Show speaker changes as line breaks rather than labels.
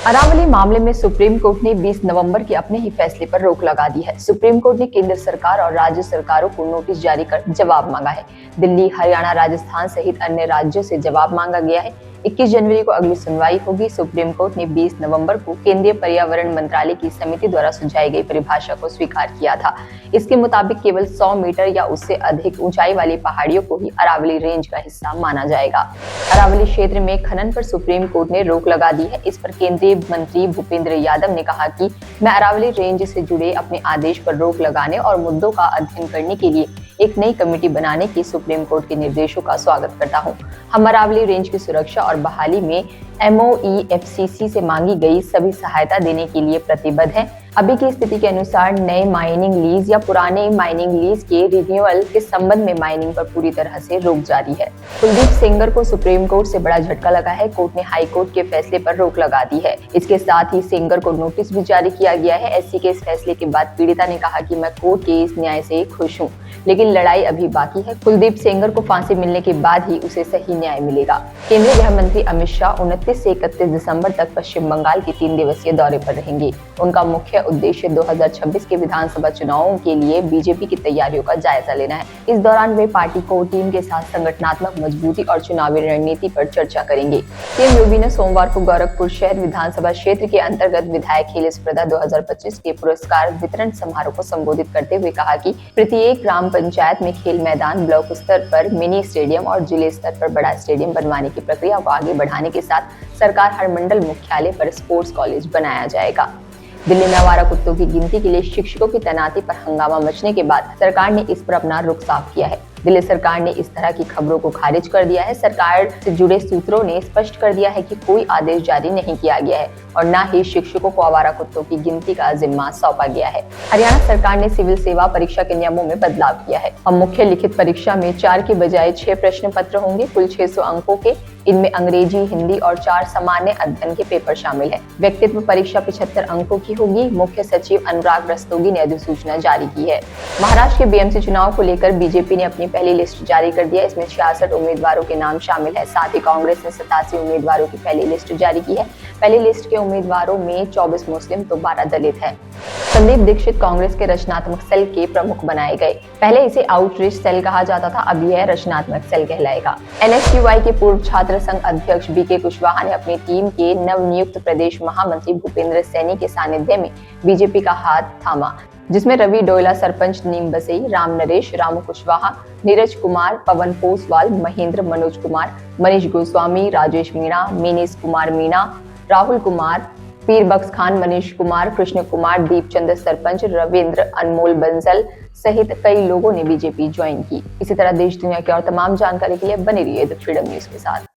अरावली मामले में supreme court ने 20 नवंबर के अपने ही फैसले पर रोक लगा दी है। सुप्रीम कोर्ट ने केंद्र सरकार और राज्य सरकारों को नोटिस जारी कर जवाब मांगा है। दिल्ली, हरियाणा, राजस्थान सहित अन्य राज्यों से जवाब मांगा गया है। 21 जनवरी को अगली सुनवाई होगी। सुप्रीम कोर्ट ने 20 नवंबर को केंद्रीय पर्यावरण मंत्रालय की समिति द्वारा सुझाई गई परिभाषा को स्वीकार किया था। इसके मुताबिक केवल 100 मीटर या उससे अधिक ऊंचाई वाली पहाड़ियों को ही अरावली रेंज का हिस्सा माना जाएगा। अरावली क्षेत्र में खनन पर सुप्रीम कोर्ट ने रोक लगा दी है। इस पर केंद्रीय मंत्री भूपेंद्र यादव ने कहा कि मैं अरावली रेंज से जुड़े अपने आदेश पर रोक लगाने और मुद्दों का अध्ययन करने के लिए एक नई कमेटी बनाने की सुप्रीम कोर्ट के निर्देशों का स्वागत करता हूं। हम अरावली रेंज की सुरक्षा और बहाली में MoEFCC से मांगी गई सभी सहायता देने के लिए प्रतिबद्ध हैं। अभी की स्थिति के अनुसार नए माइनिंग लीज या पुराने माइनिंग लीज के रिन्यूअल के संबंध में माइनिंग पर पूरी तरह से रोक जारी है। कुलदीप सेंगर को सुप्रीम कोर्ट से बड़ा झटका लगा है। कोर्ट ने हाई कोर्ट के फैसले पर रोक लगा दी है। इसके साथ ही सेंगर को नोटिस भी जारी किया गया है। SC के इस फैसले के बाद पीड़िता ने कहा कि मैं कोर्ट के इस न्याय से खुश हूँ, लेकिन लड़ाई अभी बाकी है। कुलदीप सेंगर को फांसी मिलने के बाद ही उसे सही न्याय मिलेगा। केंद्रीय गृह मंत्री अमित शाह 29 से 31 दिसंबर तक पश्चिम बंगाल के 3 दिवसीय दौरे पर रहेंगे। उनका मुख्य उद्देश्य 2026 के विधानसभा चुनावों के लिए बीजेपी की तैयारियों का जायजा लेना है। इस दौरान वे पार्टी कोर टीम के साथ संगठनात्मक मजबूती और चुनावी रणनीति पर चर्चा करेंगे। सीएम योगी ने सोमवार को गोरखपुर शहर विधानसभा क्षेत्र के अंतर्गत विधायक खेल स्पर्धा 2025 के पुरस्कार वितरण समारोह को संबोधित करते हुए कहा कि प्रत्येक ग्राम पंचायत में खेल मैदान, ब्लॉक स्तर पर मिनी स्टेडियम और जिले स्तर पर बड़ा स्टेडियम बनवाने की प्रक्रिया को आगे बढ़ाने के साथ सरकार हर मंडल मुख्यालय पर स्पोर्ट्स कॉलेज बनाया जाएगा। दिल्ली में आवारा कुत्तों की गिनती के लिए शिक्षकों की तैनाती पर हंगामा मचने के बाद सरकार ने इस पर अपना रुख साफ किया है। दिल्ली सरकार ने इस तरह की खबरों को खारिज कर दिया है। सरकार से जुड़े सूत्रों ने स्पष्ट कर दिया है कि कोई आदेश जारी नहीं किया गया है और न ही शिक्षकों को आवारा कुत्तों की गिनती का जिम्मा सौंपा गया है। हरियाणा सरकार ने सिविल सेवा परीक्षा के नियमों में बदलाव किया है। अब मुख्य लिखित परीक्षा में 4 की बजाय 6 प्रश्न पत्र होंगे। कुल 600 अंकों के इनमें अंग्रेजी, हिंदी और 4 सामान्य अध्ययन के पेपर शामिल है। व्यक्तित्व परीक्षा 75 अंकों की होगी। मुख्य सचिव अनुराग रस्तोगी ने अधिसूचना जारी की है। महाराष्ट्र के BMC चुनाव को लेकर बीजेपी ने अपनी पहली लिस्ट जारी कर दिया। इसमें 66 उम्मीदवारों के नाम शामिल है। साथ ही कांग्रेस ने 87 उम्मीदवारों की पहली लिस्ट जारी की है। पहली लिस्ट के उम्मीदवारों में 24 मुस्लिम तो 12 दलित हैं। संदीप दीक्षित कांग्रेस के रचनात्मक सेल के प्रमुख बनाए गए। पहले इसे आउटरीच सेल कहा जाता था, अब यह रचनात्मक सेल कहलाएगा। NSQI के पूर्व छात्र संघ अध्यक्ष BK कुशवाहा ने अपनी टीम के नवनियुक्त प्रदेश महामंत्री भूपेंद्र सैनी के सानिध्य में बीजेपी का हाथ थामा, जिसमें रवि डोयला सरपंच नीम बसई, राम नरेश, रामू कुशवाहा, नीरज कुमार, पवन पोसवाल, महेंद्र, मनोज कुमार, मनीष गोस्वामी, राजेश मीणा, मिनीश कुमार मीणा, राहुल कुमार, पीर बख्श खान, मनीष कुमार, कृष्ण कुमार, दीपचंद सरपंच, रविंद्र, अनमोल बंसल सहित कई लोगों ने बीजेपी ज्वाइन की। इसी तरह देश दुनिया की और तमाम जानकारी के लिए बने रहिए द फ्रीडम न्यूज के साथ।